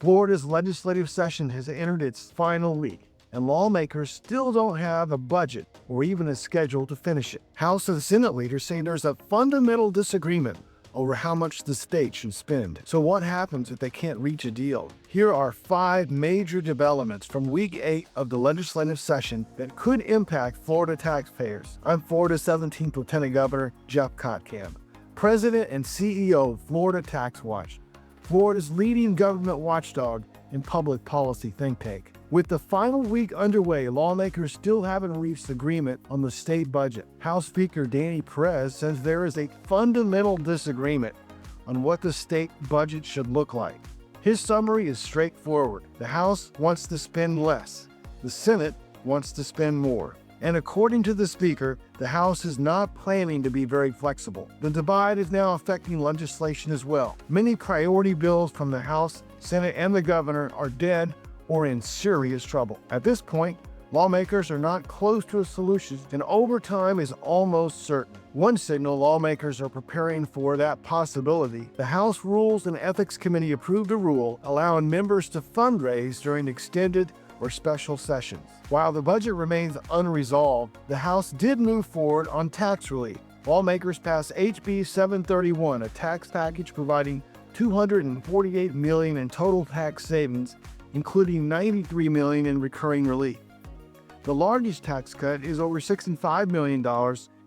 Florida's legislative session has entered its final week, and lawmakers still don't have a budget or even a schedule to finish it. House and Senate leaders say there's a fundamental disagreement over how much the state should spend. So what happens if they can't reach a deal? Here are 5 major developments from week 8 of the legislative session that could impact Florida taxpayers. I'm Florida's 17th Lieutenant Governor Jeff Kottkamp, President and CEO of Florida TaxWatch, Florida's leading government watchdog and public policy think tank. With the final week underway, lawmakers still haven't reached agreement on the state budget. House Speaker Danny Perez says there is a fundamental disagreement on what the state budget should look like. His summary is straightforward. The House wants to spend less. The Senate wants to spend more. And according to the Speaker, the House is not planning to be very flexible. The divide is now affecting legislation as well. Many priority bills from the House, Senate, and the governor are dead or in serious trouble. At this point, lawmakers are not close to a solution, and overtime is almost certain. One signal lawmakers are preparing for that possibility. The House Rules and Ethics Committee approved a rule allowing members to fundraise during extended or special sessions. While the budget remains unresolved, the House did move forward on tax relief. Lawmakers passed HB 731, a tax package providing $248 million in total tax savings, including $93 million in recurring relief. The largest tax cut is over $65 million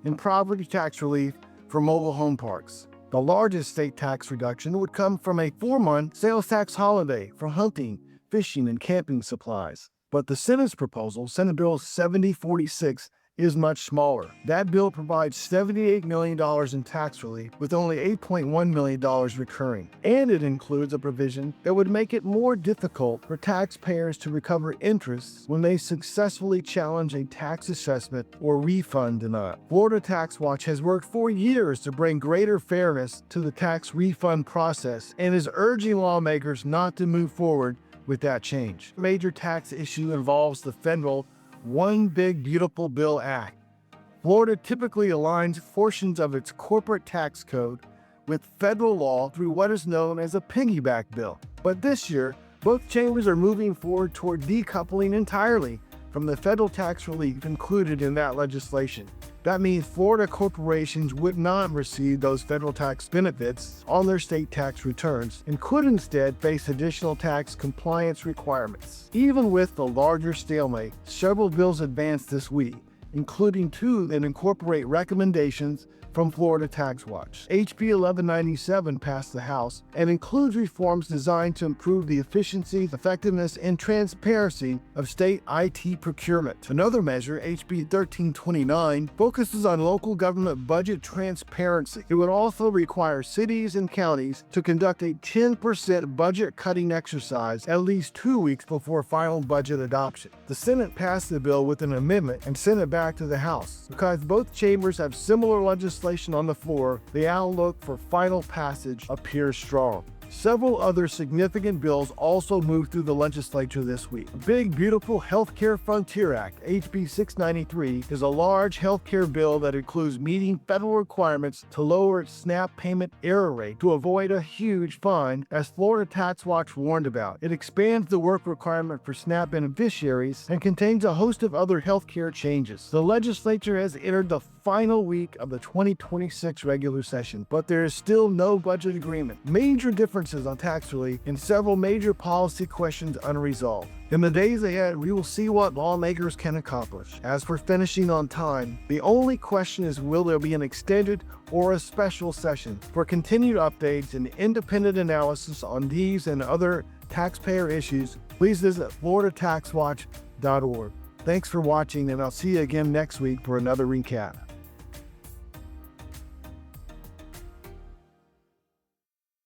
in property tax relief for mobile home parks. The largest state tax reduction would come from a 4-month sales tax holiday for hunting, fishing, and camping supplies. But the Senate's proposal, Senate Bill 7046, is much smaller. That bill provides $78 million in tax relief, with only $8.1 million recurring. And it includes a provision that would make it more difficult for taxpayers to recover interest when they successfully challenge a tax assessment or refund denial. Florida TaxWatch has worked for years to bring greater fairness to the tax refund process and is urging lawmakers not to move forward with that change. A major tax issue involves the federal One Big Beautiful Bill Act. Florida typically aligns portions of its corporate tax code with federal law through what is known as a piggyback bill. But this year, both chambers are moving forward toward decoupling entirely from the federal tax relief included in that legislation. That means Florida corporations would not receive those federal tax benefits on their state tax returns and could instead face additional tax compliance requirements. Even with the larger stalemate, several bills advanced this week, including 2 that incorporate recommendations from Florida TaxWatch. HB 1197 passed the House and includes reforms designed to improve the efficiency, effectiveness, and transparency of state IT procurement. Another measure, HB 1329, focuses on local government budget transparency. It would also require cities and counties to conduct a 10% budget cutting exercise at least 2 weeks before final budget adoption. The Senate passed the bill with an amendment and sent it back to the House. Because both chambers have similar legislation on the floor, the outlook for final passage appears strong. Several other significant bills also moved through the legislature this week. The Big Beautiful Healthcare Frontier Act, HB 693, is a large healthcare bill that includes meeting federal requirements to lower its SNAP payment error rate to avoid a huge fine, as Florida TaxWatch warned about. It expands the work requirement for SNAP beneficiaries and contains a host of other healthcare changes. The legislature has entered the final week of the 2026 regular session, but there is still no budget agreement. Major differences on tax relief and several major policy questions unresolved. In the days ahead, we will see what lawmakers can accomplish. As for finishing on time, the only question is, will there be an extended or a special session? For continued updates and independent analysis on these and other taxpayer issues, please visit floridataxwatch.org. Thanks for watching, and I'll see you again next week for another recap.